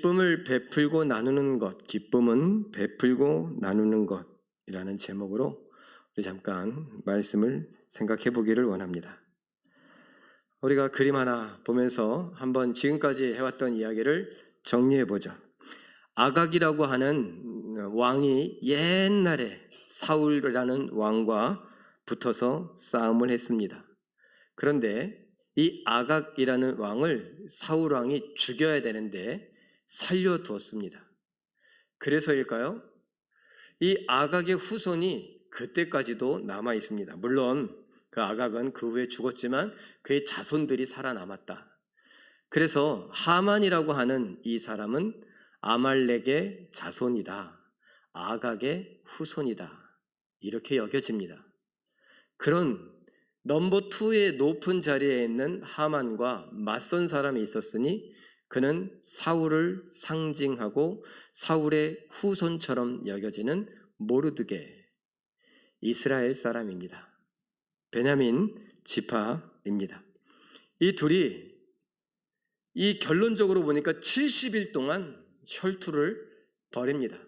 기쁨을 베풀고 나누는 것, 기쁨은 베풀고 나누는 것이라는 제목으로 우리 잠깐 말씀을 생각해 보기를 원합니다. 우리가 그림 하나 보면서 한번 지금까지 해왔던 이야기를 정리해 보죠. 아각이라고 하는 왕이 옛날에 사울이라는 왕과 붙어서 싸움을 했습니다. 그런데 이 아각이라는 왕을 사울 왕이 죽여야 되는데 살려두었습니다. 그래서일까요? 이 아각의 후손이 그때까지도 남아 있습니다. 물론 그 아각은 그 후에 죽었지만 그의 자손들이 살아남았다. 그래서 하만이라고 하는 이 사람은 아말렉의 자손이다. 아각의 후손이다. 이렇게 여겨집니다. 그런 넘버 2의 높은 자리에 있는 하만과 맞선 사람이 있었으니 그는 사울을 상징하고 사울의 후손처럼 여겨지는 모르드게, 이스라엘 사람입니다. 베냐민 지파입니다. 이 둘이 이 결론적으로 보니까 70일 동안 혈투를 벌입니다.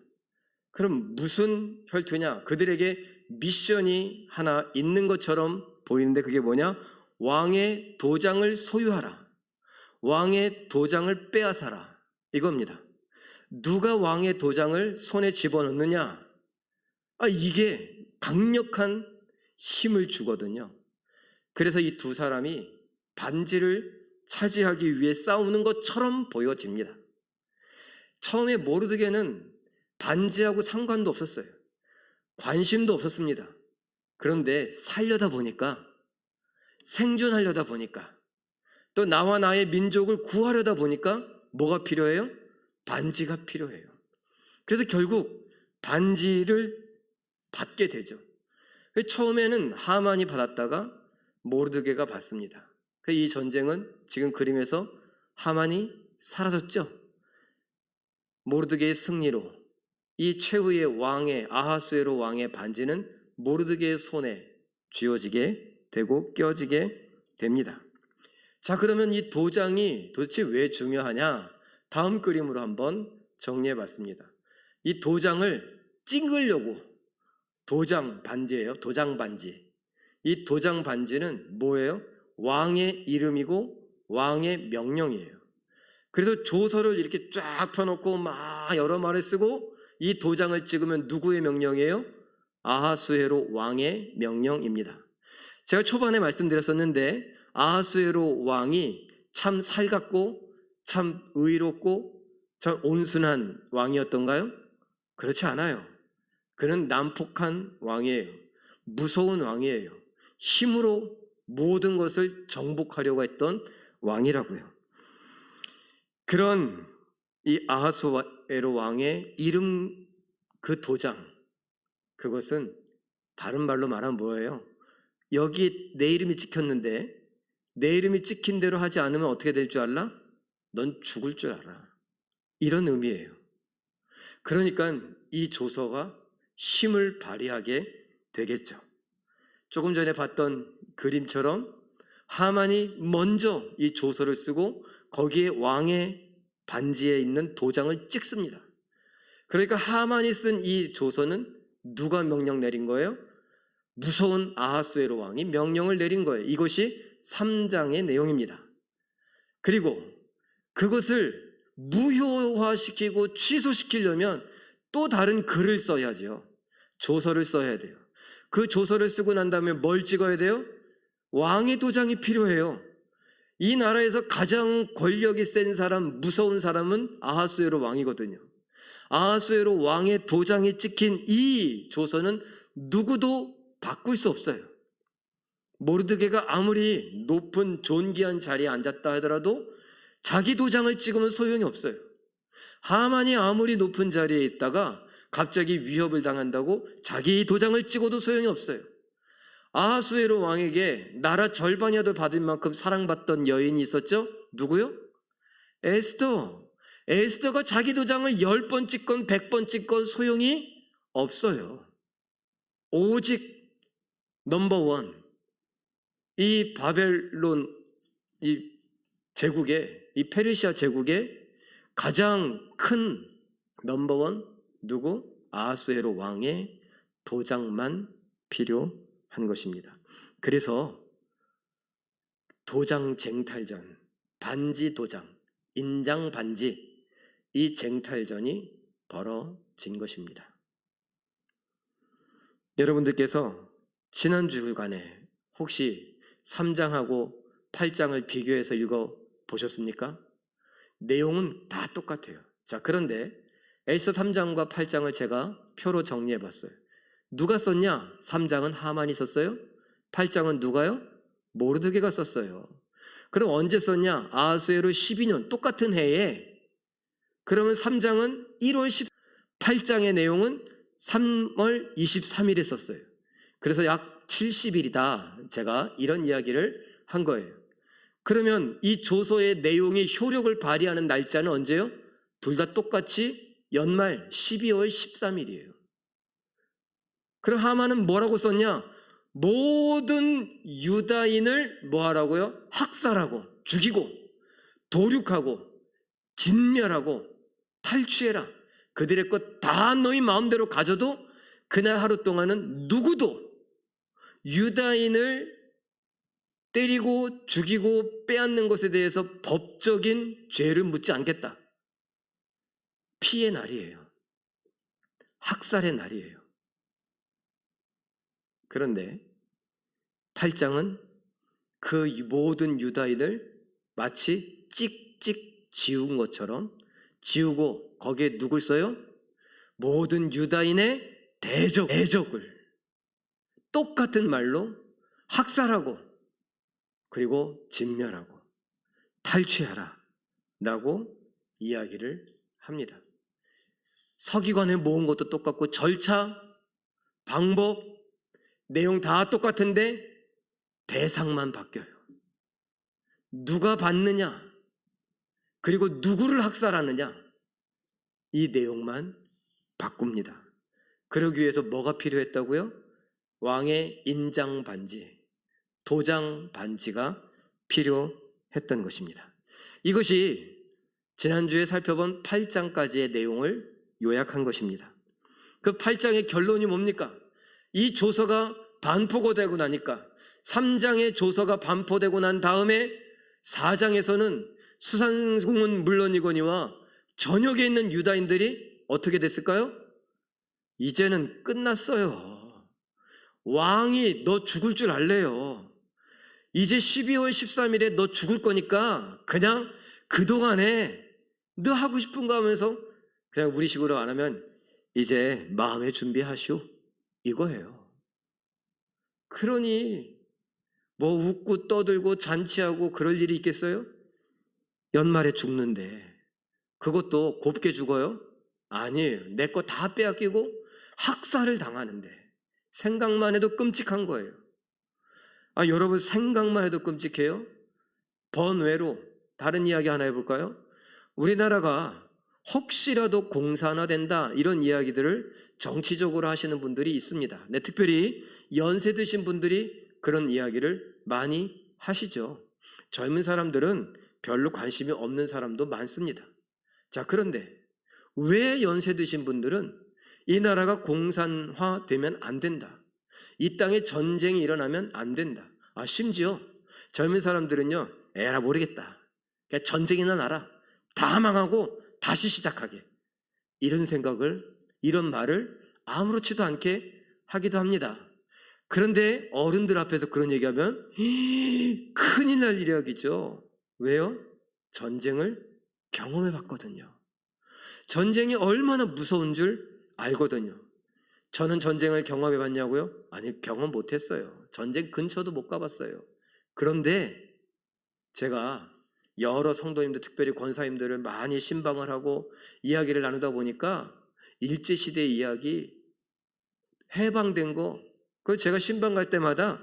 그럼 무슨 혈투냐? 그들에게 미션이 하나 있는 것처럼 보이는데 그게 뭐냐? 왕의 도장을 소유하라. 왕의 도장을 빼앗아라. 이겁니다. 누가 왕의 도장을 손에 집어넣느냐? 이게 강력한 힘을 주거든요. 그래서 이 두 사람이 반지를 차지하기 위해 싸우는 것처럼 보여집니다. 처음에 모르드게는 반지하고 상관도 없었어요. 관심도 없었습니다. 그런데 살려다 보니까, 생존하려다 보니까, 또 나와 나의 민족을 구하려다 보니까 뭐가 필요해요? 반지가 필요해요. 그래서 결국 반지를 받게 되죠. 처음에는 하만이 받았다가 모르드게가 받습니다. 이 전쟁은 지금 그림에서 하만이 사라졌죠. 모르드게의 승리로 이 최후의 왕의 아하수에로 왕의 반지는 모르드게의 손에 쥐어지게 되고 껴지게 됩니다. 자, 그러면 이 도장이 도대체 왜 중요하냐? 다음 그림으로 한번 정리해 봤습니다. 이 도장을 찍으려고, 도장 반지예요. 도장 반지. 이 도장 반지는 뭐예요? 왕의 이름이고 왕의 명령이에요. 그래서 조서를 이렇게 쫙 펴놓고 막 여러 말을 쓰고 이 도장을 찍으면 누구의 명령이에요? 아하수에로 왕의 명령입니다. 제가 초반에 말씀드렸었는데 아하수에로 왕이 참 살갑고 참 의롭고 참 온순한 왕이었던가요? 그렇지 않아요. 그는 난폭한 왕이에요. 무서운 왕이에요. 힘으로 모든 것을 정복하려고 했던 왕이라고요. 그런 이 아하수에로 왕의 이름, 그 도장, 그것은 다른 말로 말하면 뭐예요? 여기 내 이름이 찍혔는데 내 이름이 찍힌 대로 하지 않으면 어떻게 될 줄 알아? 넌 죽을 줄 알아. 이런 의미예요. 그러니까 이 조서가 힘을 발휘하게 되겠죠. 조금 전에 봤던 그림처럼 하만이 먼저 이 조서를 쓰고 거기에 왕의 반지에 있는 도장을 찍습니다. 그러니까 하만이 쓴 이 조서는 누가 명령 내린 거예요? 무서운 아하수에로 왕이 명령을 내린 거예요. 이것이 3장의 내용입니다. 그리고 그것을 무효화시키고 취소시키려면 또 다른 글을 써야죠. 조서를 써야 돼요. 그 조서를 쓰고 난 다음에 뭘 찍어야 돼요? 왕의 도장이 필요해요. 이 나라에서 가장 권력이 센 사람, 무서운 사람은 아하수에로 왕이거든요. 아하수에로 왕의 도장이 찍힌 이 조서는 누구도 바꿀 수 없어요. 모르드게가 아무리 높은 존귀한 자리에 앉았다 하더라도 자기 도장을 찍으면 소용이 없어요. 하만이 아무리 높은 자리에 있다가 갑자기 위협을 당한다고 자기 도장을 찍어도 소용이 없어요. 아하수에로 왕에게 나라 절반이라도 받을 만큼 사랑받던 여인이 있었죠? 누구요? 에스더. 에스더가 자기 도장을 10번 찍건 100번 찍건 소용이 없어요. 오직 넘버 1, 이 바벨론 이 제국에, 이 페르시아 제국에 가장 큰 넘버원 누구? 아하수에로 왕의 도장만 필요한 것입니다. 그래서 도장 쟁탈전, 반지 도장, 인장 반지, 이 쟁탈전이 벌어진 것입니다. 여러분들께서 지난 주간에 혹시 3장하고 8장을 비교해서 읽어보셨습니까? 내용은 다 똑같아요. 자, 그런데 에스더 3장과 8장을 제가 표로 정리해봤어요. 누가 썼냐? 3장은 하만이 썼어요. 8장은 누가요? 모르드게가 썼어요. 그럼 언제 썼냐? 아하수에로 12년 똑같은 해에. 그러면 3장은 1월 10, 8장의 내용은 3월 23일에 썼어요. 그래서 약 70일이다. 제가 이런 이야기를 한 거예요. 그러면 이 조서의 내용이 효력을 발휘하는 날짜는 언제요? 둘 다 똑같이 연말 12월 13일이에요. 그럼 하만은 뭐라고 썼냐? 모든 유다인을 뭐 하라고요? 학살하고 죽이고 도륙하고 진멸하고 탈취해라. 그들의 것 다 너희 마음대로 가져도 그날 하루 동안은 누구도 유다인을 때리고 죽이고 빼앗는 것에 대해서 법적인 죄를 묻지 않겠다. 피의 날이에요. 학살의 날이에요. 그런데 8장은 그 모든 유다인을 마치 찍찍 지운 것처럼 지우고 거기에 누굴 써요? 모든 유다인의 대적을 똑같은 말로 학살하고 그리고 진멸하고 탈취하라 라고 이야기를 합니다. 서기관에 모은 것도 똑같고 절차, 방법, 내용 다 똑같은데 대상만 바뀌어요. 누가 받느냐, 그리고 누구를 학살하느냐, 이 내용만 바꿉니다. 그러기 위해서 뭐가 필요했다고요? 왕의 인장 반지, 도장 반지가 필요했던 것입니다. 이것이 지난주에 살펴본 8장까지의 내용을 요약한 것입니다. 그 8장의 결론이 뭡니까? 이 조서가 반포가 되고 나니까 3장의 조서가 반포되고 난 다음에 4장에서는 수산공은 물론이거니와 전역에 있는 유다인들이 어떻게 됐을까요? 이제는 끝났어요. 왕이 너 죽을 줄 알래요. 이제 12월 13일에 너 죽을 거니까 그냥 그동안에 너 하고 싶은 거 하면서 그냥 우리식으로 안 하면 이제 마음의 준비하시오 이거예요. 그러니 뭐 웃고 떠들고 잔치하고 그럴 일이 있겠어요? 연말에 죽는데 그것도 곱게 죽어요? 아니에요. 내 거 다 빼앗기고 학살을 당하는데 생각만 해도 끔찍한 거예요. 여러분 생각만 해도 끔찍해요? 번외로 다른 이야기 하나 해볼까요? 우리나라가 혹시라도 공산화된다 이런 이야기들을 정치적으로 하시는 분들이 있습니다. 네, 특별히 연세 드신 분들이 그런 이야기를 많이 하시죠. 젊은 사람들은 별로 관심이 없는 사람도 많습니다. 자, 그런데 왜 연세 드신 분들은 이 나라가 공산화되면 안 된다, 이 땅에 전쟁이 일어나면 안 된다, 심지어 젊은 사람들은요, 에라 모르겠다, 그냥 전쟁이나 나라, 다 망하고 다시 시작하게, 이런 생각을, 이런 말을 아무렇지도 않게 하기도 합니다. 그런데 어른들 앞에서 그런 얘기하면 큰일 날 이야기죠. 왜요? 전쟁을 경험해 봤거든요. 전쟁이 얼마나 무서운 줄 알거든요. 저는 전쟁을 경험해 봤냐고요? 아니, 경험 못 했어요. 전쟁 근처도 못 가봤어요. 그런데 제가 여러 성도님들, 특별히 권사님들을 많이 신방을 하고 이야기를 나누다 보니까 일제시대 이야기, 해방된 거, 그걸 제가 신방 갈 때마다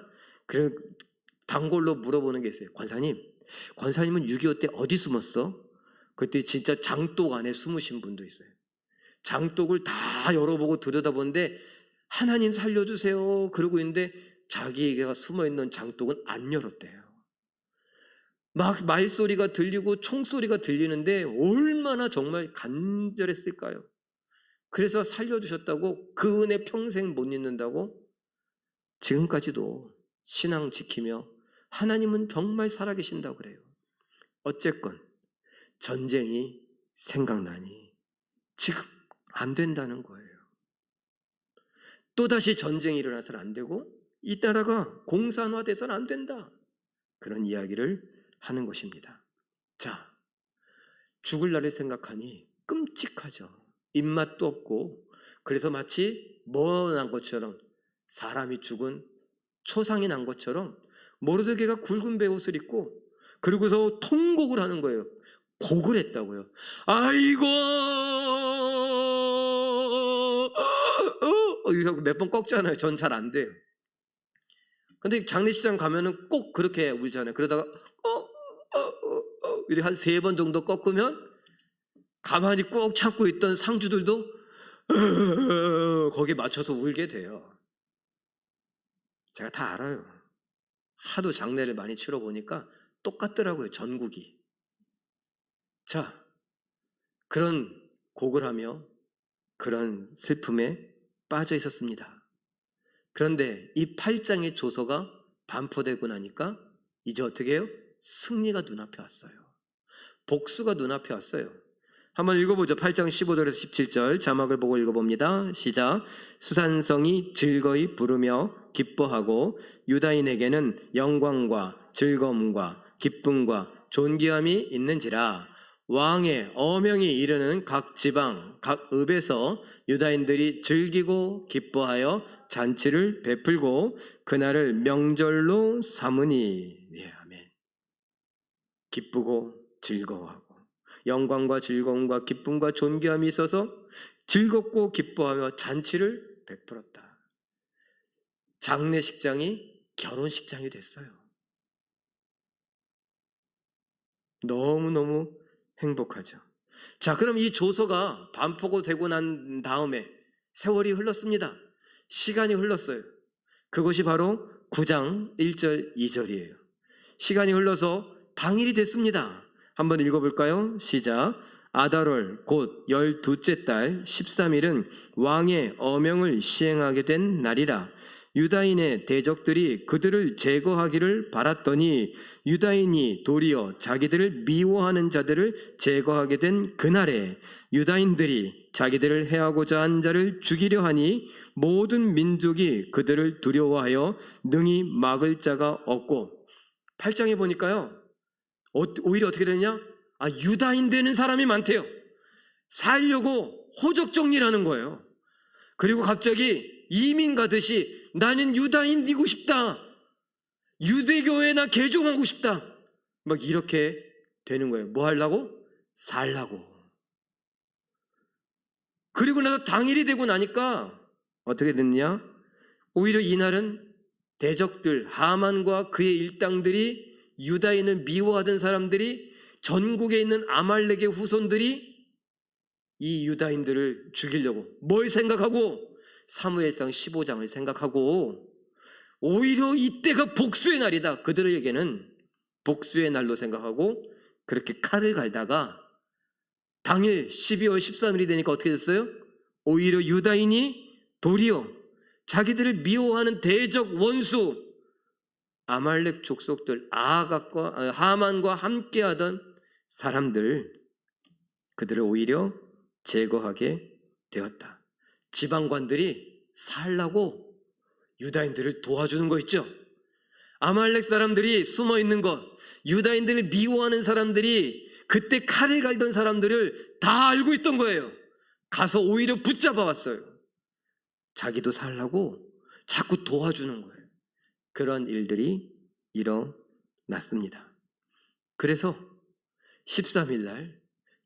단골로 물어보는 게 있어요. 권사님은 6.25 때 어디 숨었어? 그때 진짜 장독 안에 숨으신 분도 있어요. 장독을 다 열어보고 들여다보는데 하나님 살려주세요 그러고 있는데 자기가 숨어있는 장독은 안 열었대요. 막 말소리가 들리고 총소리가 들리는데 얼마나 정말 간절했을까요? 그래서 살려주셨다고, 그 은혜 평생 못 잊는다고 지금까지도 신앙 지키며 하나님은 정말 살아계신다고 그래요. 어쨌건 전쟁이 생각나니 지금 안 된다는 거예요. 또다시 전쟁이 일어나서는 안 되고 이 나라가 공산화돼서는 안 된다, 그런 이야기를 하는 것입니다. 자, 죽을 날을 생각하니 끔찍하죠. 입맛도 없고, 그래서 마치 뭐 난 것처럼, 사람이 죽은 초상이 난 것처럼 모르드게가 굵은 베옷을 입고 그리고서 통곡을 하는 거예요. 곡을 했다고요. 아이고 이러고 몇 번 꺾잖아요. 전 잘 안 돼요. 근데 장례식장 가면은 꼭 그렇게 울잖아요. 그러다가 이렇게 한 3번 정도 꺾으면 가만히 꼭 참고 있던 상주들도 거기에 맞춰서 울게 돼요. 제가 다 알아요. 하도 장례를 많이 치러 보니까 똑같더라고요, 전국이. 자, 그런 곡을 하며 그런 슬픔에 빠져 있었습니다. 그런데 이 8장의 조서가 반포되고 나니까 이제 어떻게 해요? 승리가 눈앞에 왔어요. 복수가 눈앞에 왔어요. 한번 읽어보죠. 8장 15절에서 17절 자막을 보고 읽어봅니다. 시작. 수산성이 즐거이 부르며 기뻐하고 유다인에게는 영광과 즐거움과 기쁨과 존귀함이 있는지라. 왕의 어명이 이르는 각 지방 각 읍에서 유다인들이 즐기고 기뻐하여 잔치를 베풀고 그날을 명절로 삼으니. 예, 아멘. 기쁘고 즐거워하고 영광과 즐거움과 기쁨과 존귀함이 있어서 즐겁고 기뻐하며 잔치를 베풀었다. 장례식장이 결혼식장이 됐어요. 너무너무 행복하죠. 자, 그럼 이 조서가 반포가 되고 난 다음에 세월이 흘렀습니다. 시간이 흘렀어요. 그것이 바로 9장 1절 2절이에요. 시간이 흘러서 당일이 됐습니다. 한번 읽어볼까요? 시작. 아달월 곧 12째 달 13일은 왕의 어명을 시행하게 된 날이라. 유다인의 대적들이 그들을 제거하기를 바랐더니 유다인이 도리어 자기들을 미워하는 자들을 제거하게 된 그날에 유다인들이 자기들을 해하고자 한 자를 죽이려 하니 모든 민족이 그들을 두려워하여 능히 막을 자가 없고. 8장에 보니까요, 오히려 어떻게 되느냐? 유다인 되는 사람이 많대요. 살려고 호적 정리를 하는 거예요. 그리고 갑자기 이민 가듯이 나는 유다인이고 싶다, 유대교에 나 개종하고 싶다, 막 이렇게 되는 거예요. 뭐 하려고? 살라고. 그리고 나서 당일이 되고 나니까 어떻게 됐냐? 오히려 이날은 대적들 하만과 그의 일당들이, 유다인을 미워하던 사람들이, 전국에 있는 아말렉의 후손들이 이 유다인들을 죽이려고 뭘 생각하고? 사무엘상 15장을 생각하고, 오히려 이때가 복수의 날이다, 그들에게는 복수의 날로 생각하고 그렇게 칼을 갈다가 당일 12월 13일이 되니까 어떻게 됐어요? 오히려 유다인이 도리어 자기들을 미워하는 대적 원수 아말렉 족속들 아각과 하만과 함께하던 사람들, 그들을 오히려 제거하게 되었다. 지방관들이 살라고 유다인들을 도와주는 거 있죠. 아말렉 사람들이 숨어있는 것, 유다인들을 미워하는 사람들이 그때 칼을 갈던 사람들을 다 알고 있던 거예요. 가서 오히려 붙잡아 왔어요. 자기도 살라고 자꾸 도와주는 거예요. 그런 일들이 일어났습니다. 그래서 13일 날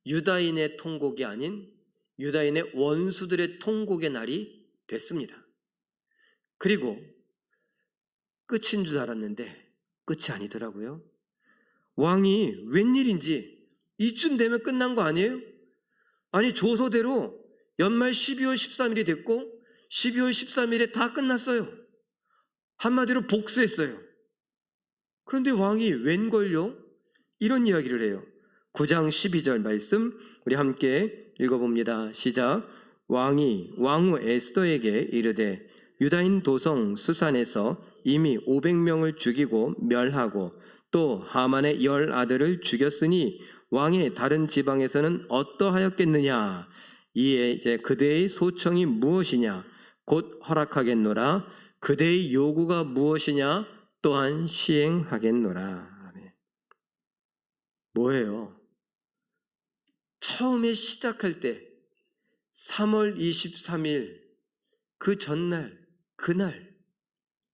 유다인의 통곡이 아닌 유다인의 원수들의 통곡의 날이 됐습니다. 그리고 끝인 줄 알았는데 끝이 아니더라고요. 왕이 웬일인지 이쯤 되면 끝난 거 아니에요? 아니, 조서대로 연말 12월 13일이 됐고 12월 13일에 다 끝났어요. 한마디로 복수했어요. 그런데 왕이 웬걸요? 이런 이야기를 해요. 9장 12절 말씀 우리 함께 읽어봅니다. 시작. 왕후 에스더에게 이르되 유다인 도성 수산에서 이미 500명을 죽이고 멸하고 또 하만의 10 아들을 죽였으니 왕의 다른 지방에서는 어떠하였겠느냐. 이에 이제 그대의 소청이 무엇이냐 곧 허락하겠노라. 그대의 요구가 무엇이냐 또한 시행하겠노라. 아멘. 뭐예요? 처음에 시작할 때 3월 23일 그 전날 그날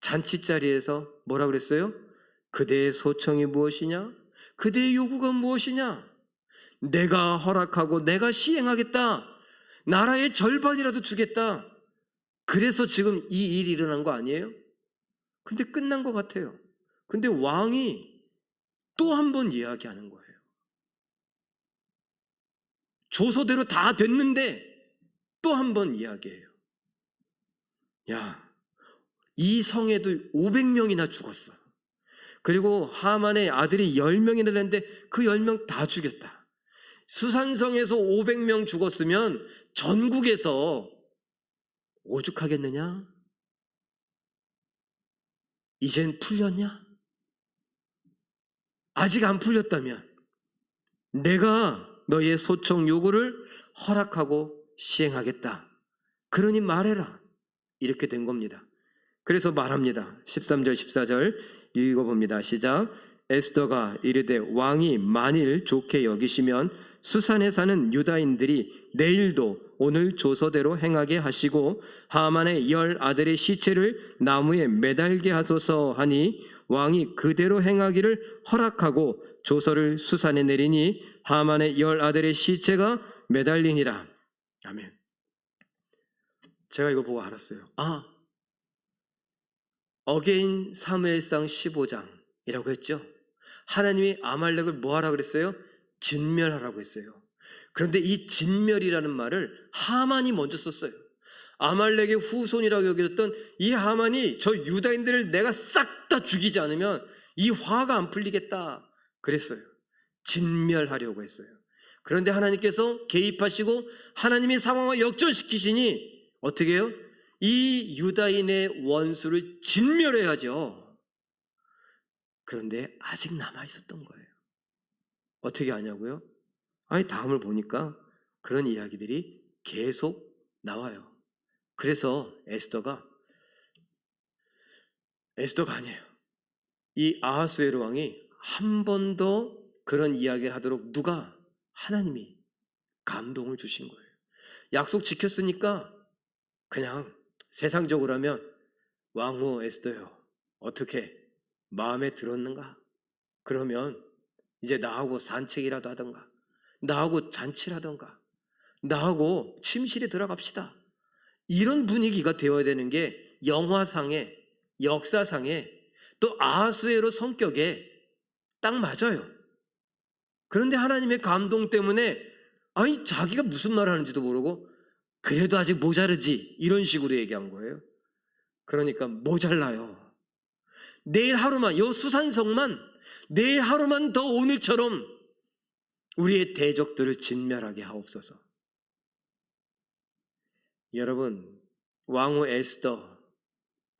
잔치자리에서 뭐라 그랬어요? 그대의 소청이 무엇이냐? 그대의 요구가 무엇이냐? 내가 허락하고 내가 시행하겠다. 나라의 절반이라도 주겠다. 그래서 지금 이 일이 일어난 거 아니에요? 근데 끝난 것 같아요. 근데 왕이 또 한 번 이야기하는 거예요. 조서대로 다 됐는데 또 한 번 이야기해요. 야, 이 성에도 500명이나 죽었어. 그리고 하만의 아들이 10명이나 됐는데 그 10명 다 죽였다. 수산성에서 500명 죽었으면 전국에서 오죽하겠느냐? 이젠 풀렸냐? 아직 안 풀렸다면 내가 너의 소청 요구를 허락하고 시행하겠다. 그러니 말해라. 이렇게 된 겁니다. 그래서 말합니다. 13절 14절 읽어봅니다. 시작. 에스더가 이르되 왕이 만일 좋게 여기시면 수산에 사는 유다인들이 내일도 오늘 조서대로 행하게 하시고 하만의 10 아들의 시체를 나무에 매달게 하소서 하니 왕이 그대로 행하기를 허락하고 조서를 수산에 내리니 하만의 10 아들의 시체가 매달리니라. 아멘. 제가 이거 보고 알았어요. 어게인 사무엘상 15장이라고 했죠. 하나님이 아말렉을 뭐하라 그랬어요? 진멸하라고 했어요. 그런데 이 진멸이라는 말을 하만이 먼저 썼어요. 아말렉의 후손이라고 여겨졌던 이 하만이 저 유다인들을 내가 싹 다 죽이지 않으면 이 화가 안 풀리겠다 그랬어요. 진멸하려고 했어요. 그런데 하나님께서 개입하시고 하나님의 상황을 역전시키시니 어떻게 해요? 이 유다인의 원수를 진멸해야죠. 그런데 아직 남아있었던 거예요. 어떻게 하냐고요? 아니 다음을 보니까 그런 이야기들이 계속 나와요. 그래서 에스더가 아니에요. 이 아하수에로 왕이 한 번 더 그런 이야기를 하도록 하나님이 감동을 주신 거예요. 약속 지켰으니까 그냥 세상적으로 하면 왕후 에스더요, 어떻게 마음에 들었는가? 그러면 이제 나하고 산책이라도 하던가, 나하고 잔치라던가, 나하고 침실에 들어갑시다. 이런 분위기가 되어야 되는 게 영화상에, 역사상에, 또 아하수에로 성격에 딱 맞아요. 그런데 하나님의 감동 때문에 아니 자기가 무슨 말 하는지도 모르고 그래도 아직 모자르지 이런 식으로 얘기한 거예요. 그러니까 모자라요. 내일 하루만, 요 수산성만 내일 하루만 더 오늘처럼 우리의 대적들을 진멸하게 하옵소서. 여러분, 왕후 에스더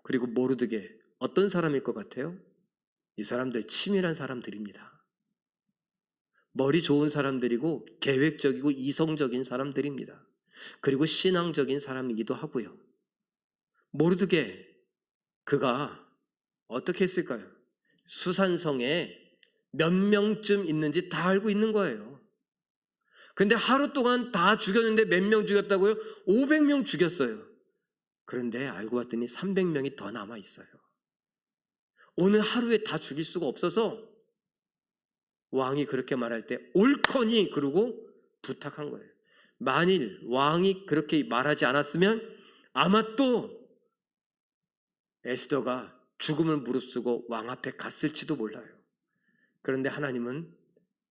그리고 모르드게 어떤 사람일 것 같아요? 이 사람들 치밀한 사람들입니다. 머리 좋은 사람들이고 계획적이고 이성적인 사람들입니다. 그리고 신앙적인 사람이기도 하고요. 모르드게 그가 어떻게 했을까요? 수산성에 몇 명쯤 있는지 다 알고 있는 거예요. 근데 하루 동안 다 죽였는데 몇 명 죽였다고요? 500명 죽였어요. 그런데 알고 봤더니 300명이 더 남아 있어요. 오늘 하루에 다 죽일 수가 없어서 왕이 그렇게 말할 때 옳거니 그러고 부탁한 거예요. 만일 왕이 그렇게 말하지 않았으면 아마 또 에스더가 죽음을 무릅쓰고 왕 앞에 갔을지도 몰라요. 그런데 하나님은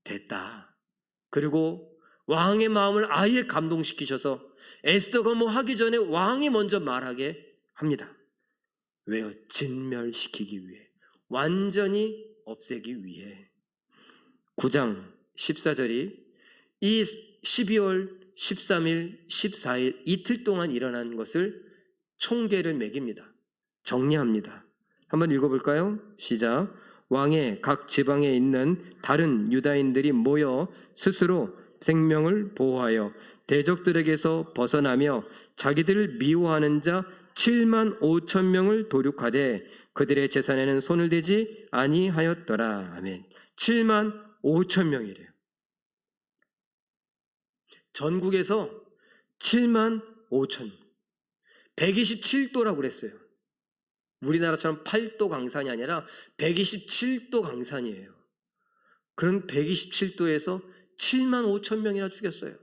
됐다. 그리고 왕의 마음을 아예 감동시키셔서 에스더가 뭐 하기 전에 왕이 먼저 말하게 합니다. 왜요? 진멸시키기 위해, 완전히 없애기 위해. 9장 14절이 이 12월 13일, 14일 이틀 동안 일어난 것을 총계를 매깁니다. 정리합니다. 한번 읽어볼까요? 시작. 왕의 각 지방에 있는 다른 유다인들이 모여 스스로 생명을 보호하여 대적들에게서 벗어나며 자기들을 미워하는 자 7만 5천 명을 도륙하되 그들의 재산에는 손을 대지 아니하였더라. 아멘. 7만 5천 명이래요. 전국에서 7만 5천, 127도라고 그랬어요. 우리나라처럼 8도 강산이 아니라 127도 강산이에요. 그런 127도에서 7만 5천 명이나 죽였어요.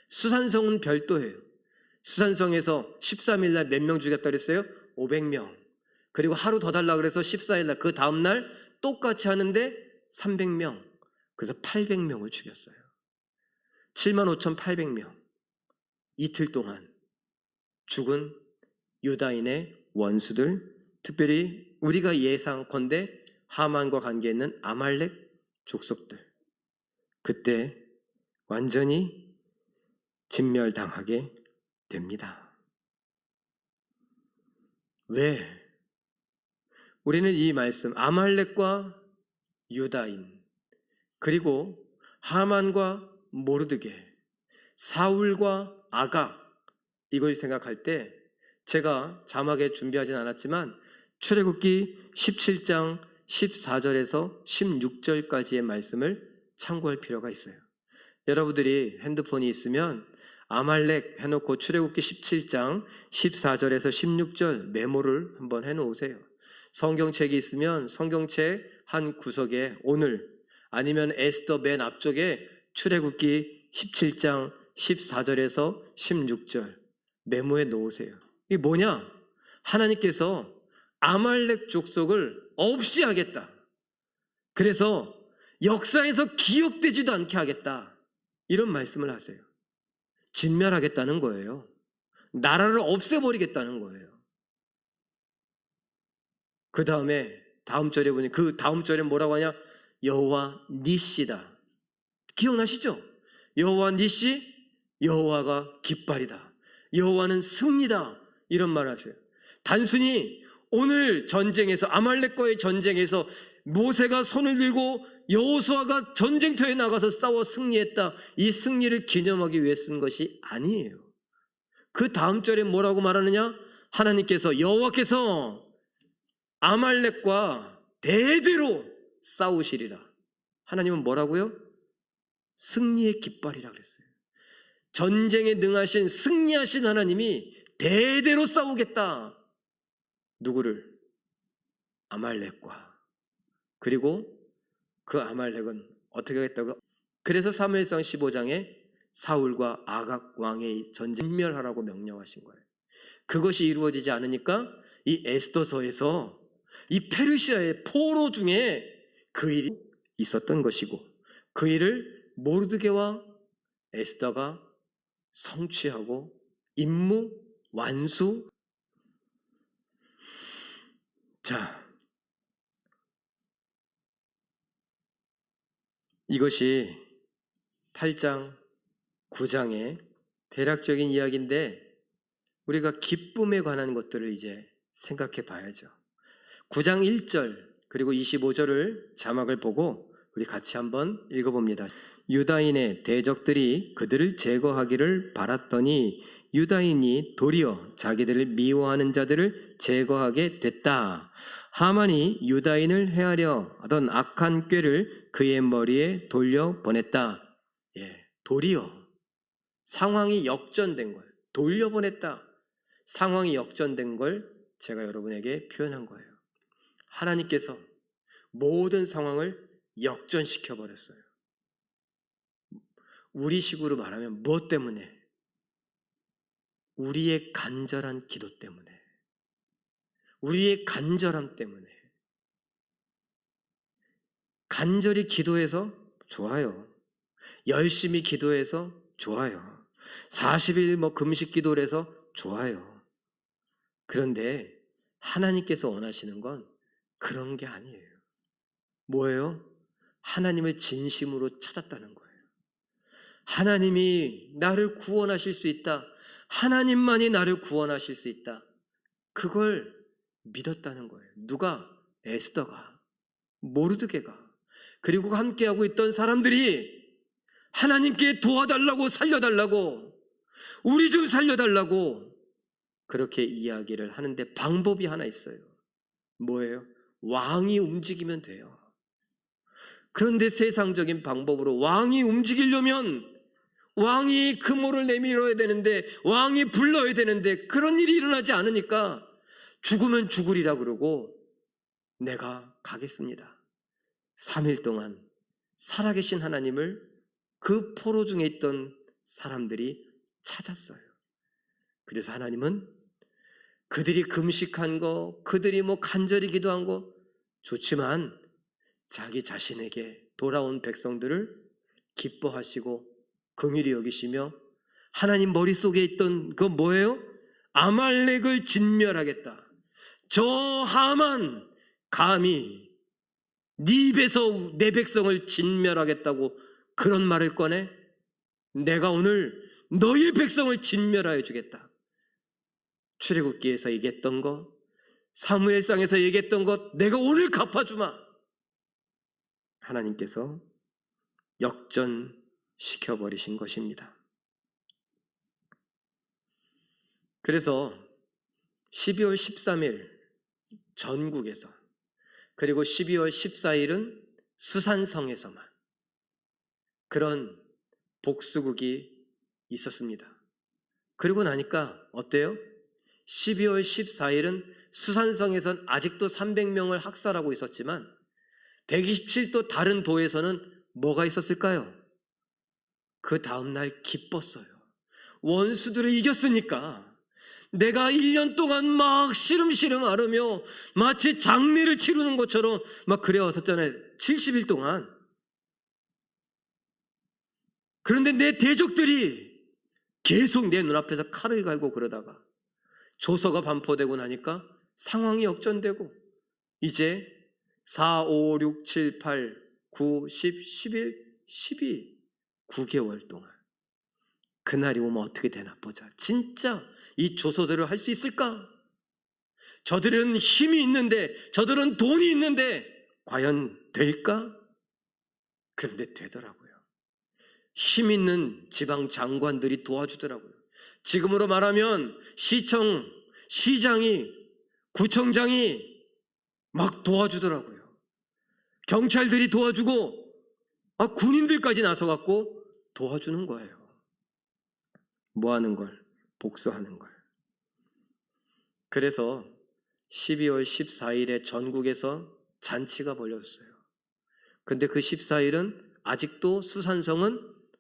수산성은 별도예요. 수산성에서 13일 날 몇 명 죽였다 그랬어요? 500명. 그리고 하루 더 달라 그래서 14일 날 그 다음날 똑같이 하는데 300명. 그래서 800명을 죽였어요. 75,800명. 이틀 동안 죽은 유다인의 원수들, 특별히 우리가 예상컨대 하만과 관계 있는 아말렉 족속들, 그때 완전히 진멸당하게 됩니다. 왜? 우리는 이 말씀, 아말렉과 유다인, 그리고 하만과 모르드게, 사울과 아각, 이걸 생각할 때 제가 자막에 준비하진 않았지만 출애굽기 17장 14절에서 16절까지의 말씀을 참고할 필요가 있어요. 여러분들이 핸드폰이 있으면 아말렉 해놓고 출애굽기 17장 14절에서 16절 메모를 한번 해놓으세요. 성경책이 있으면 성경책 한 구석에 오늘, 아니면 에스더 맨 앞쪽에 출애굽기 17장 14절에서 16절 메모해 놓으세요. 이게 뭐냐? 하나님께서 아말렉 족속을 없이 하겠다. 그래서 역사에서 기억되지도 않게 하겠다. 이런 말씀을 하세요. 진멸하겠다는 거예요. 나라를 없애버리겠다는 거예요. 그 다음에 다음 절에 보니 그 다음 절에 뭐라고 하냐? 여호와 니시다. 기억나시죠? 여호와 니시, 여호와가 깃발이다. 여호와는 승리다. 이런 말을 하세요. 단순히 오늘 전쟁에서, 아말렉과의 전쟁에서 모세가 손을 들고 여호수아가 전쟁터에 나가서 싸워 승리했다, 이 승리를 기념하기 위해 쓴 것이 아니에요. 그 다음 절에 뭐라고 말하느냐? 하나님께서, 여호와께서 아말렉과 대대로 싸우시리라. 하나님은 뭐라고요? 승리의 깃발이라 그랬어요. 전쟁에 능하신, 승리하신 하나님이 대대로 싸우겠다. 누구를? 아말렉과. 그리고 그 아말렉은 어떻게 하겠다고? 그래서 사무엘상 15장에 사울과 아각 왕의 전쟁 진멸하라고 명령하신 거예요. 그것이 이루어지지 않으니까 이 에스더서에서 이 페르시아의 포로 중에 그 일이 있었던 것이고, 그 일을 모르드게와 에스더가 성취하고 임무 완수. 자, 이것이 8장, 9장의 대략적인 이야기인데 우리가 기쁨에 관한 것들을 이제 생각해 봐야죠. 9장 1절 그리고 25절을 자막을 보고 우리 같이 한번 읽어봅니다. 유다인의 대적들이 그들을 제거하기를 바랐더니 유다인이 도리어 자기들을 미워하는 자들을 제거하게 됐다. 하만이 유다인을 해하려 하던 악한 꾀를 그의 머리에 돌려보냈다. 도리어 상황이 역전된 걸 돌려보냈다. 상황이 역전된 걸 제가 여러분에게 표현한 거예요. 하나님께서 모든 상황을 역전시켜 버렸어요. 우리식으로 말하면 무엇 때문에? 우리의 간절한 기도 때문에, 우리의 간절함 때문에. 간절히 기도해서 좋아요. 열심히 기도해서 좋아요. 40일 금식 기도를 해서 좋아요. 그런데 하나님께서 원하시는 건 그런 게 아니에요. 뭐예요? 하나님을 진심으로 찾았다는 거예요. 하나님이 나를 구원하실 수 있다. 하나님만이 나를 구원하실 수 있다. 그걸 믿었다는 거예요. 누가? 에스더가, 모르드게가, 그리고 함께하고 있던 사람들이 하나님께 도와달라고, 살려달라고, 우리 좀 살려달라고 그렇게 이야기를 하는데 방법이 하나 있어요. 뭐예요? 왕이 움직이면 돼요. 그런데 세상적인 방법으로 왕이 움직이려면 왕이 금호를 내밀어야 되는데, 왕이 불러야 되는데 그런 일이 일어나지 않으니까 죽으면 죽으리라 그러고 내가 가겠습니다. 3일 동안 살아계신 하나님을 그 포로 중에 있던 사람들이 찾았어요. 그래서 하나님은 그들이 금식한 거, 그들이 간절히 기도한 거 좋지만 자기 자신에게 돌아온 백성들을 기뻐하시고 긍휼히 여기시며 하나님 머릿속에 있던 그 뭐예요? 아말렉을 진멸하겠다. 저 하만 감히 네 입에서 내 백성을 진멸하겠다고 그런 말을 꺼내? 내가 오늘 너희 백성을 진멸하여 주겠다. 출애굽기에서 얘기했던 것, 사무엘상에서 얘기했던 것 내가 오늘 갚아주마. 하나님께서 역전시켜버리신 것입니다. 그래서 12월 13일 전국에서, 그리고 12월 14일은 수산성에서만 그런 복수국이 있었습니다. 그리고 나니까 어때요? 12월 14일은 수산성에선 아직도 300명을 학살하고 있었지만 127도 다른 도에서는 뭐가 있었을까요? 그 다음날 기뻤어요. 원수들을 이겼으니까. 내가 1년 동안 막 시름시름 앓으며 마치 장례를 치르는 것처럼 막 그래왔었잖아요. 70일 동안. 그런데 내 대적들이 계속 내 눈앞에서 칼을 갈고 그러다가 조서가 반포되고 나니까 상황이 역전되고 이제 4, 5, 6, 7, 8, 9, 10, 11, 12 9개월 동안 그날이 오면 어떻게 되나 보자. 진짜 이 조서들을 할 수 있을까? 저들은 힘이 있는데, 저들은 돈이 있는데 과연 될까? 그런데 되더라고요. 힘 있는 지방 장관들이 도와주더라고요. 지금으로 말하면 시청, 시장이, 구청장이 막 도와주더라고요. 경찰들이 도와주고 군인들까지 나서갖고 도와주는 거예요. 뭐 하는 걸? 복수하는 걸. 그래서 12월 14일에 전국에서 잔치가 벌어졌어요. 근데 그 14일은 아직도 수산성은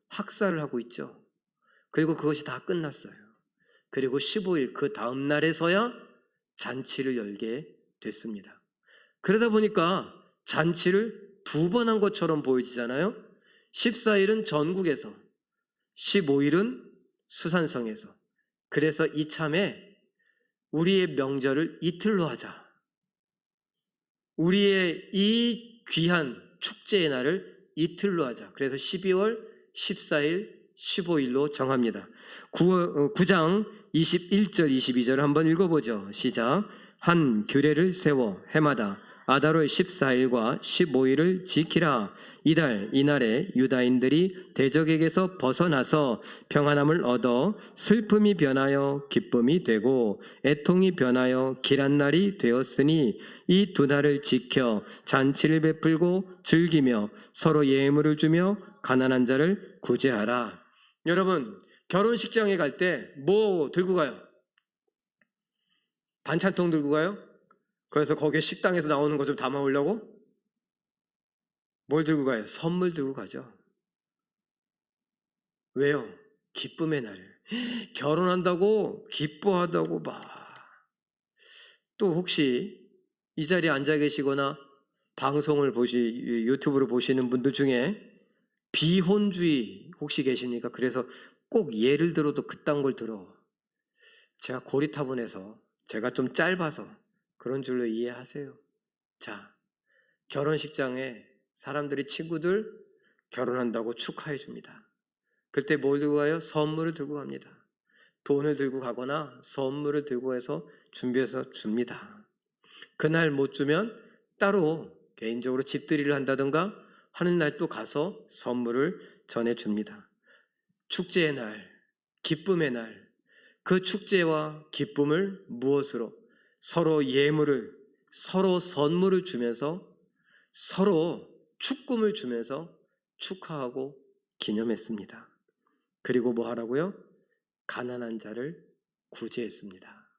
학살을 하고 있죠. 그리고 그것이 다 끝났어요. 그리고 15일 그 다음 날에서야 잔치를 열게 됐습니다. 그러다 보니까 잔치를 2번 한 것처럼 보여지잖아요. 14일은 전국에서, 15일은 수산성에서. 그래서 이참에 우리의 명절을 이틀로 하자. 우리의 이 귀한 축제의 날을 이틀로 하자. 그래서 12월 14일, 15일로 정합니다. 9장 21절, 22절 한번 읽어보죠. 시작. 한 규례를 세워 해마다 아달월 14일과 15일을 지키라. 이달 이날에 유다인들이 대적에게서 벗어나서 평안함을 얻어 슬픔이 변하여 기쁨이 되고 애통이 변하여 길한 날이 되었으니 이 2날을 지켜 잔치를 베풀고 즐기며 서로 예물을 주며 가난한 자를 구제하라. 여러분, 결혼식장에 갈 때 뭐 들고 가요? 반찬통 들고 가요? 그래서 거기에 식당에서 나오는 거 좀 담아오려고? 뭘 들고 가요? 선물 들고 가죠. 왜요? 기쁨의 날을. 결혼한다고 기뻐하다고 또 혹시 이 자리에 앉아 계시거나 방송을 유튜브를 보시는 분들 중에 비혼주의 혹시 계십니까? 그래서 꼭 예를 들어도 그딴 걸 들어. 제가 고리타분해서, 제가 좀 짧아서 그런 줄로 이해하세요. 자, 결혼식장에 사람들이 친구들 결혼한다고 축하해 줍니다. 그때 뭘 들고 가요? 선물을 들고 갑니다. 돈을 들고 가거나 선물을 들고 해서 준비해서 줍니다. 그날 못 주면 따로 개인적으로 집들이를 한다든가 하는 날 또 가서 선물을 전해줍니다. 축제의 날, 기쁨의 날, 그 축제와 기쁨을 무엇으로? 서로 예물을, 서로 선물을 주면서 서로 축금을 주면서 축하하고 기념했습니다. 그리고 뭐 하라고요? 가난한 자를 구제했습니다.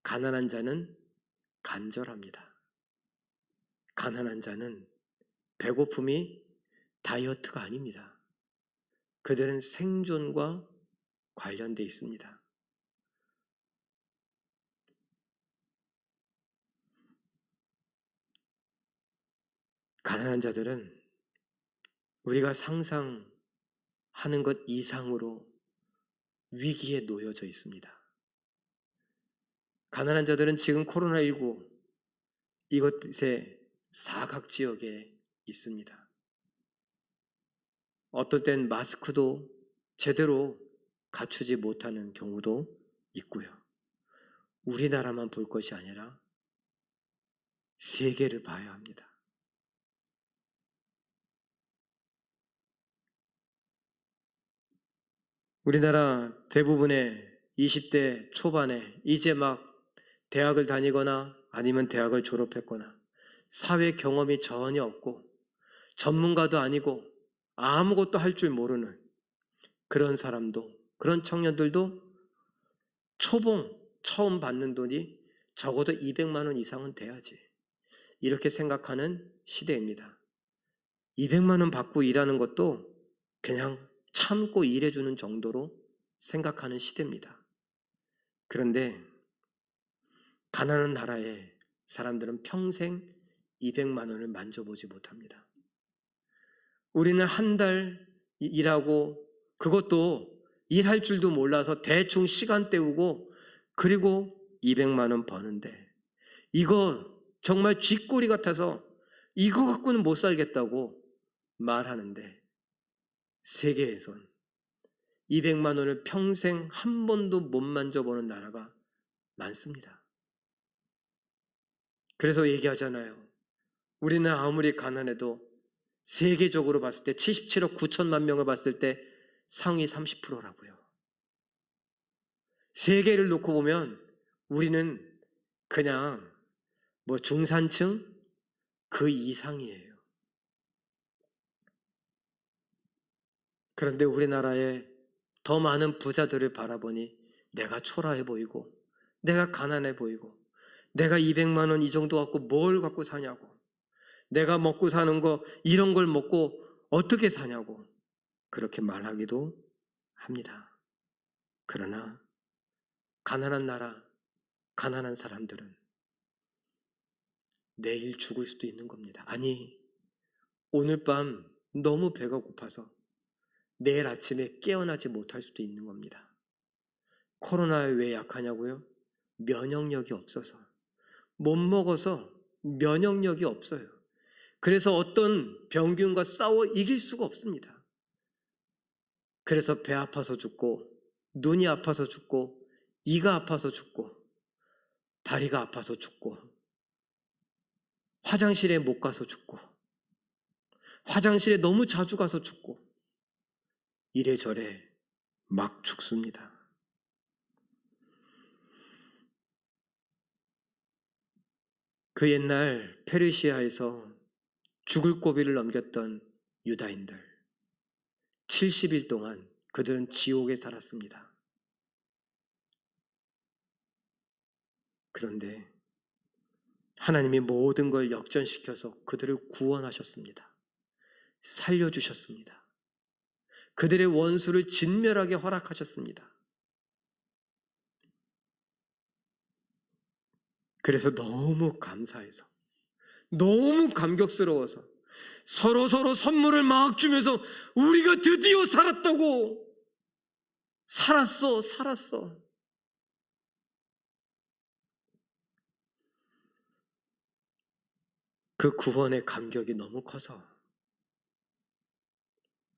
가난한 자는 간절합니다. 가난한 자는 배고픔이 다이어트가 아닙니다. 그들은 생존과 관련되어 있습니다. 가난한 자들은 우리가 상상하는 것 이상으로 위기에 놓여져 있습니다. 가난한 자들은 지금 코로나19 이것의 사각지역에 있습니다. 어떨 땐 마스크도 제대로 갖추지 못하는 경우도 있고요. 우리나라만 볼 것이 아니라 세계를 봐야 합니다. 우리나라 대부분의 20대 초반에 이제 막 대학을 다니거나 아니면 대학을 졸업했거나 사회 경험이 전혀 없고 전문가도 아니고 아무것도 할 줄 모르는 그런 사람도, 그런 청년들도 초봉 처음 받는 돈이 적어도 200만 원 이상은 돼야지, 이렇게 생각하는 시대입니다. 200만 원 받고 일하는 것도 그냥 참고 일해주는 정도로 생각하는 시대입니다. 그런데 가난한 나라의 사람들은 평생 200만 원을 만져보지 못합니다. 우리는 한 달 일하고 그것도 일할 줄도 몰라서 대충 시간 때우고 그리고 200만 원 버는데, 이거 정말 쥐꼬리 같아서 이거 갖고는 못 살겠다고 말하는데, 세계에선 200만 원을 평생 한 번도 못 만져보는 나라가 많습니다. 그래서 얘기하잖아요. 우리는 아무리 가난해도 세계적으로 봤을 때 77억 9천만 명을 봤을 때 상위 30%라고요. 세계를 놓고 보면 우리는 그냥 뭐 중산층 그 이상이에요. 그런데 우리나라에 더 많은 부자들을 바라보니 내가 초라해 보이고 내가 가난해 보이고 내가 200만 원 이 정도 갖고 뭘 갖고 사냐고, 내가 먹고 사는 거 이런 걸 먹고 어떻게 사냐고 그렇게 말하기도 합니다. 그러나 가난한 나라, 가난한 사람들은 내일 죽을 수도 있는 겁니다. 아니, 오늘 밤 너무 배가 고파서 내일 아침에 깨어나지 못할 수도 있는 겁니다. 코로나에 왜 약하냐고요? 면역력이 없어서. 못 먹어서 면역력이 없어요. 그래서 어떤 병균과 싸워 이길 수가 없습니다. 그래서 배 아파서 죽고, 눈이 아파서 죽고, 이가 아파서 죽고, 다리가 아파서 죽고, 화장실에 못 가서 죽고, 화장실에 너무 자주 가서 죽고, 이래저래 막 죽습니다. 그 옛날 페르시아에서 죽을 고비를 넘겼던 유다인들, 70일 동안 그들은 지옥에 살았습니다. 그런데 하나님이 모든 걸 역전시켜서 그들을 구원하셨습니다. 살려주셨습니다. 그들의 원수를 진멸하게 허락하셨습니다. 그래서 너무 감사해서, 너무 감격스러워서 서로 선물을 막 주면서 우리가 드디어 살았다고, 살았어. 그 구원의 감격이 너무 커서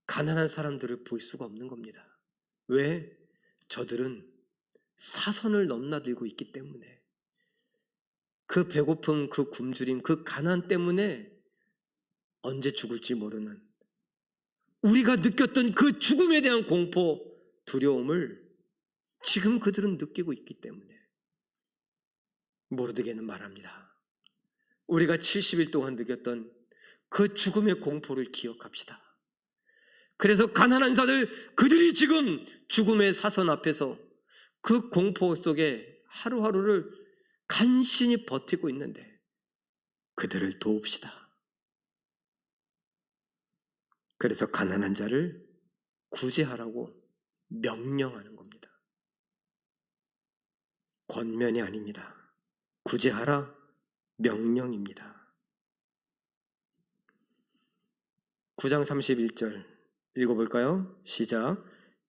가난한 사람들을 볼 수가 없는 겁니다. 왜? 저들은 사선을 넘나들고 있기 때문에, 그 배고픔, 그 굶주림, 그 가난 때문에 언제 죽을지 모르는, 우리가 느꼈던 그 죽음에 대한 공포, 두려움을 지금 그들은 느끼고 있기 때문에 모르드게는 말합니다. 우리가 70일 동안 느꼈던 그 죽음의 공포를 기억합시다. 그래서 가난한 자들, 그들이 지금 죽음의 사선 앞에서 그 공포 속에 하루하루를 간신히 버티고 있는데 그들을 도웁시다. 그래서 가난한 자를 구제하라고 명령하는 겁니다. 권면이 아닙니다. 구제하라, 명령입니다. 9장 31절 읽어볼까요? 시작.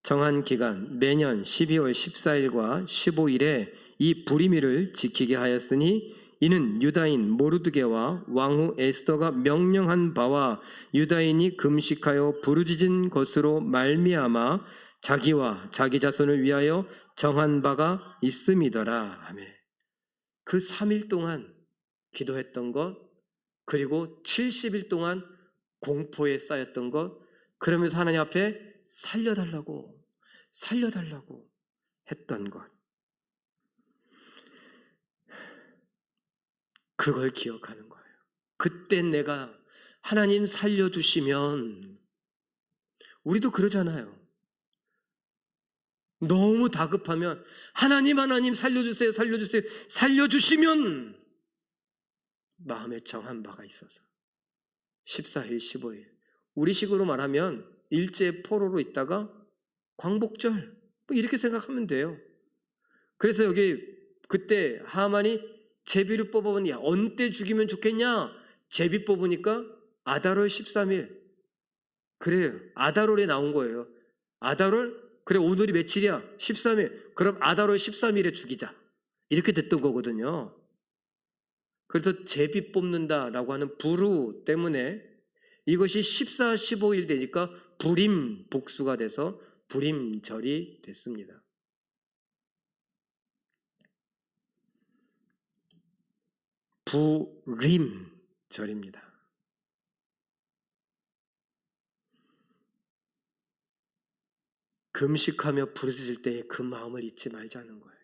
정한 기간 매년 12월 14일과 15일에 이 부리미를 지키게 하였으니 이는 유다인 모르드게와 왕후 에스더가 명령한 바와 유다인이 금식하여 부르짖은 것으로 말미암아 자기와 자기 자손을 위하여 정한 바가 있음이더라. 아멘. 그 3일 동안 기도했던 것, 그리고 70일 동안 공포에 쌓였던 것, 그러면서 하나님 앞에 살려달라고 했던 것, 그걸 기억하는 거예요. 그때 내가 하나님 살려주시면, 우리도 그러잖아요. 너무 다급하면 하나님 살려주세요, 살려주시면 마음에 정한 바가 있어서 14일 15일, 우리식으로 말하면 일제 포로로 있다가 광복절, 뭐 이렇게 생각하면 돼요. 그래서 여기 그때 하만이 제비를 뽑아보니 언제 죽이면 좋겠냐? 제비 뽑으니까 아달월 13일. 그래요. 아달월에 나온 거예요. 아달월, 그래 오늘이 며칠이야? 13일. 그럼 아달월 13일에 죽이자. 이렇게 됐던 거거든요. 그래서 제비 뽑는다라고 하는 부루 때문에 이것이 14, 15일 되니까 부림 복수가 돼서 부림절이 됐습니다. 부림절입니다. 금식하며 부르짖을 때의 그 마음을 잊지 말자는 거예요.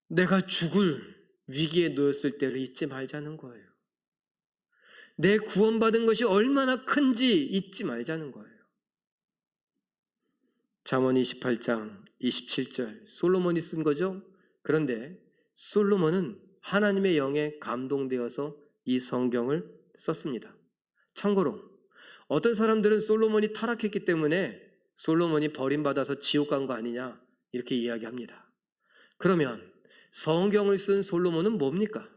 내가 죽을 위기에 놓였을 때를 잊지 말자는 거예요. 내 구원받은 것이 얼마나 큰지 잊지 말자는 거예요. 잠언 28장 27절 솔로몬이 쓴 거죠. 그런데 솔로몬은 하나님의 영에 감동되어서 이 성경을 썼습니다. 참고로 어떤 사람들은 솔로몬이 타락했기 때문에 솔로몬이 버림받아서 지옥 간 거 아니냐 이렇게 이야기합니다. 그러면 성경을 쓴 솔로몬은 뭡니까?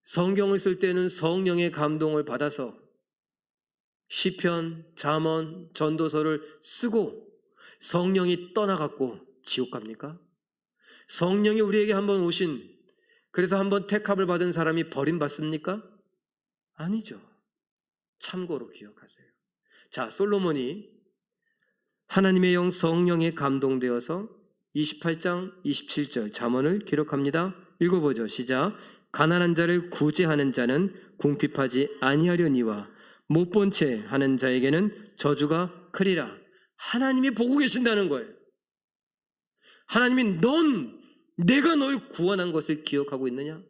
성경을 쓸 때는 성령의 감동을 받아서 시편, 잠언, 전도서를 쓰고 성령이 떠나갔고 지옥 갑니까? 성령이 우리에게 한번 오신, 그래서 한번 택함을 받은 사람이 버림받습니까? 아니죠. 참고로 기억하세요. 자, 솔로몬이 하나님의 영 성령에 감동되어서 28장 27절 잠언을 기록합니다. 읽어보죠. 시작. 가난한 자를 구제하는 자는 궁핍하지 아니하려니와 못 본 채 하는 자에게는 저주가 크리라. 하나님이 보고 계신다는 거예요. 하나님이 내가 널 구원한 것을 기억하고 있느냐?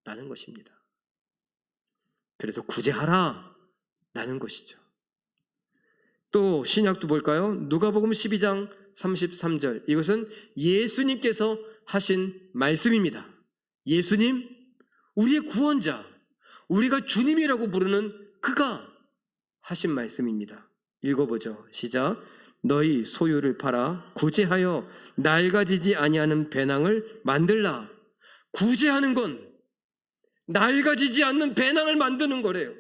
라는 것입니다. 그래서 구제하라 라는 것이죠. 또 신약도 볼까요? 누가복음 12장 33절, 이것은 예수님께서 하신 말씀입니다. 예수님, 우리의 구원자, 우리가 주님이라고 부르는 그가 하신 말씀입니다. 읽어보죠. 시작. 너희 소유를 팔아 구제하여 낡아지지 아니하는 배낭을 만들라. 구제하는 건 낡아지지 않는 배낭을 만드는 거래요.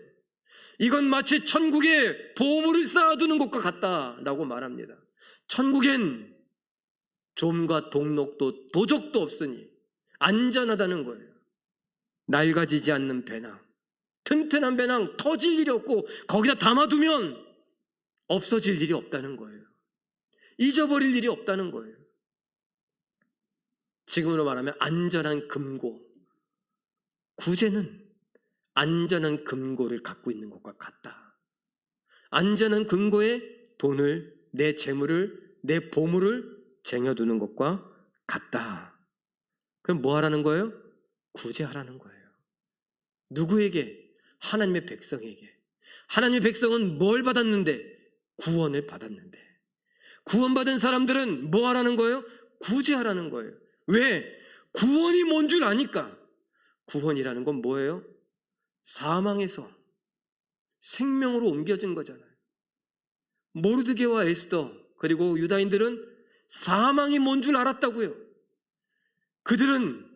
이건 마치 천국에 보물을 쌓아두는 것과 같다라고 말합니다. 천국엔 좀과 동록도 도적도 없으니 안전하다는 거예요. 낡아지지 않는 배낭, 튼튼한 배낭, 터질 일이 없고 거기다 담아두면 없어질 일이 없다는 거예요. 잊어버릴 일이 없다는 거예요. 지금으로 말하면 안전한 금고. 구제는 안전한 금고를 갖고 있는 것과 같다. 안전한 금고에 돈을, 내 재물을, 내 보물을 쟁여두는 것과 같다. 그럼 뭐 하라는 거예요? 구제하라는 거예요. 누구에게? 하나님의 백성에게. 하나님의 백성은 뭘 받았는데? 구원을 받았는데. 구원받은 사람들은 뭐 하라는 거예요? 구제하라는 거예요. 왜? 구원이 뭔 줄 아니까. 구원이라는 건 뭐예요? 사망에서 생명으로 옮겨진 거잖아요. 모르드게와 에스더 그리고 유다인들은 사망이 뭔 줄 알았다고요. 그들은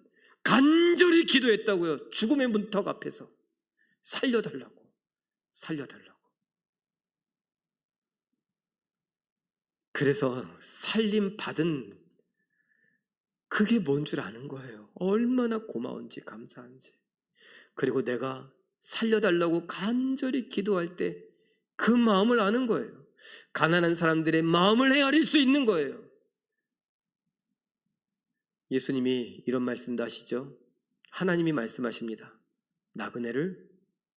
간절히 기도했다고요. 죽음의 문턱 앞에서 살려달라고. 그래서 살림 받은 그게 뭔 줄 아는 거예요. 얼마나 고마운지, 감사한지. 그리고 내가 살려달라고 간절히 기도할 때 그 마음을 아는 거예요. 가난한 사람들의 마음을 헤아릴 수 있는 거예요. 예수님이 이런 말씀도 하시죠. 하나님이 말씀하십니다. 나그네를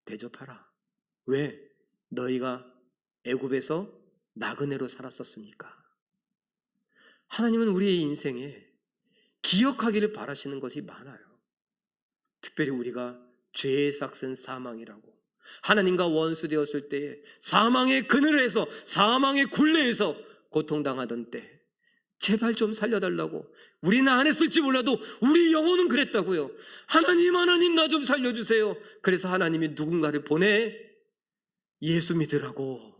대접하라. 왜? 너희가 애굽에서 나그네로 살았었으니까. 하나님은 우리의 인생에 기억하기를 바라시는 것이 많아요. 특별히 우리가 죄의 삭은 사망이라고 하나님과 원수되었을 때에 사망의 그늘에서 사망의 굴레에서 고통당하던 때 제발 좀 살려달라고. 우리는 안 했을지 몰라도 우리 영혼은 그랬다고요. 하나님 나 좀 살려주세요. 그래서 하나님이 누군가를 보내 예수 믿으라고.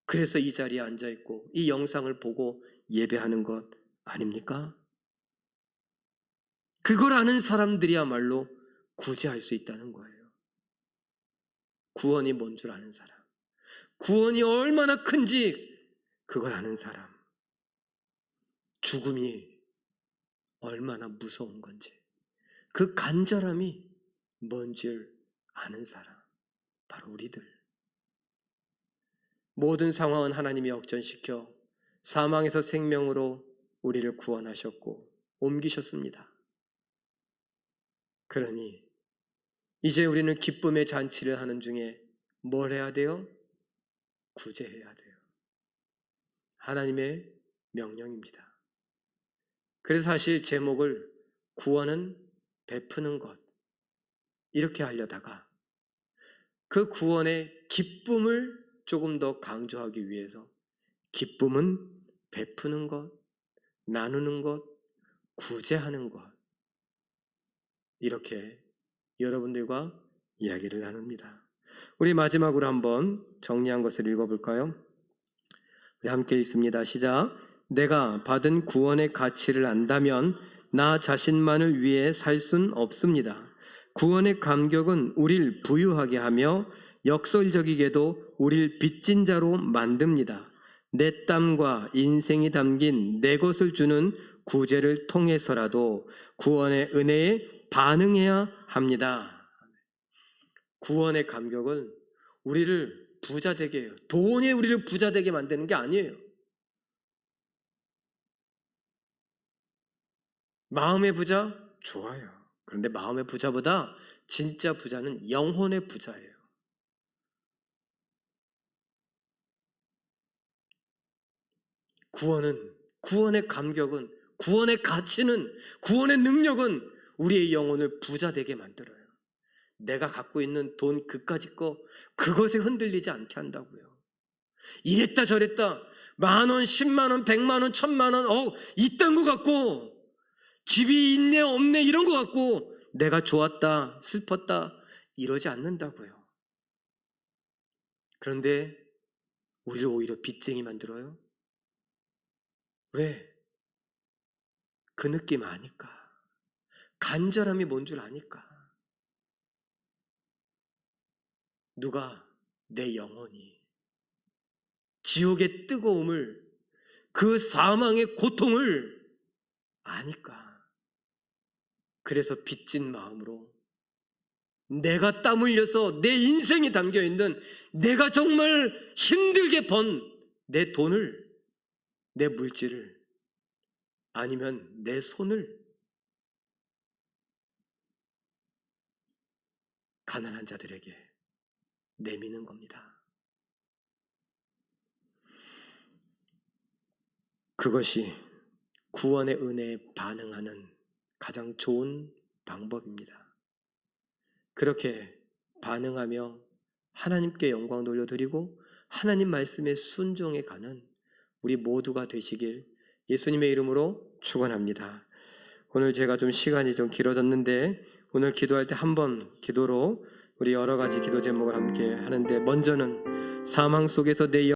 그래서 이 자리에 앉아있고 이 영상을 보고 예배하는 것 아닙니까? 그걸 아는 사람들이야말로 구제할 수 있다는 거예요. 구원이 뭔 줄 아는 사람, 구원이 얼마나 큰지 그걸 아는 사람, 죽음이 얼마나 무서운 건지 그 간절함이 뭔지 아는 사람, 바로 우리들. 모든 상황은 하나님이 역전시켜 사망에서 생명으로 우리를 구원하셨고 옮기셨습니다. 그러니 이제 우리는 기쁨의 잔치를 하는 중에 뭘 해야 돼요? 구제해야 돼요. 하나님의 명령입니다. 그래서 사실 제목을 구원은 베푸는 것 이렇게 하려다가 그 구원의 기쁨을 조금 더 강조하기 위해서 기쁨은 베푸는 것, 나누는 것, 구제하는 것 이렇게 여러분들과 이야기를 나눕니다. 우리 마지막으로 한번 정리한 것을 읽어볼까요? 우리 함께 읽습니다. 시작. 내가 받은 구원의 가치를 안다면 나 자신만을 위해 살 순 없습니다. 구원의 감격은 우릴 부유하게 하며 역설적이게도 우릴 빚진 자로 만듭니다. 내 땀과 인생이 담긴 내 것을 주는 구제를 통해서라도 구원의 은혜에 반응해야 합니다. 구원의 감격은 우리를 부자 되게 해요. 돈이 우리를 부자 되게 만드는 게 아니에요. 마음의 부자? 좋아요. 그런데 마음의 부자보다 진짜 부자는 영혼의 부자예요. 구원은, 구원의 감격은, 구원의 가치는, 구원의 능력은 우리의 영혼을 부자 되게 만들어요. 내가 갖고 있는 돈 그까짓 거 그것에 흔들리지 않게 한다고요. 이랬다 저랬다 10,000원, 100,000원, 100,000원, 1,000,000원 이딴 거 갖고 집이 있네 없네 이런 거 갖고 내가 좋았다 슬펐다 이러지 않는다고요. 그런데 우리를 오히려 빚쟁이 만들어요. 왜? 그 느낌 아니까. 간절함이 뭔 줄 아니까. 누가? 내 영혼이 지옥의 뜨거움을, 그 사망의 고통을 아니까. 그래서 빚진 마음으로 내가 땀 흘려서 내 인생이 담겨있는 내가 정말 힘들게 번 내 돈을, 내 물질을, 아니면 내 손을 가난한 자들에게 내미는 겁니다. 그것이 구원의 은혜에 반응하는 가장 좋은 방법입니다. 그렇게 반응하며 하나님께 영광 돌려드리고 하나님 말씀에 순종해 가는 우리 모두가 되시길 예수님의 이름으로 축원합니다. 오늘 제가 좀 시간이 좀 길어졌는데 오늘 기도할 때 한 번 기도로 우리 여러 가지 기도 제목을 함께 하는데, 먼저는 사망 속에서 내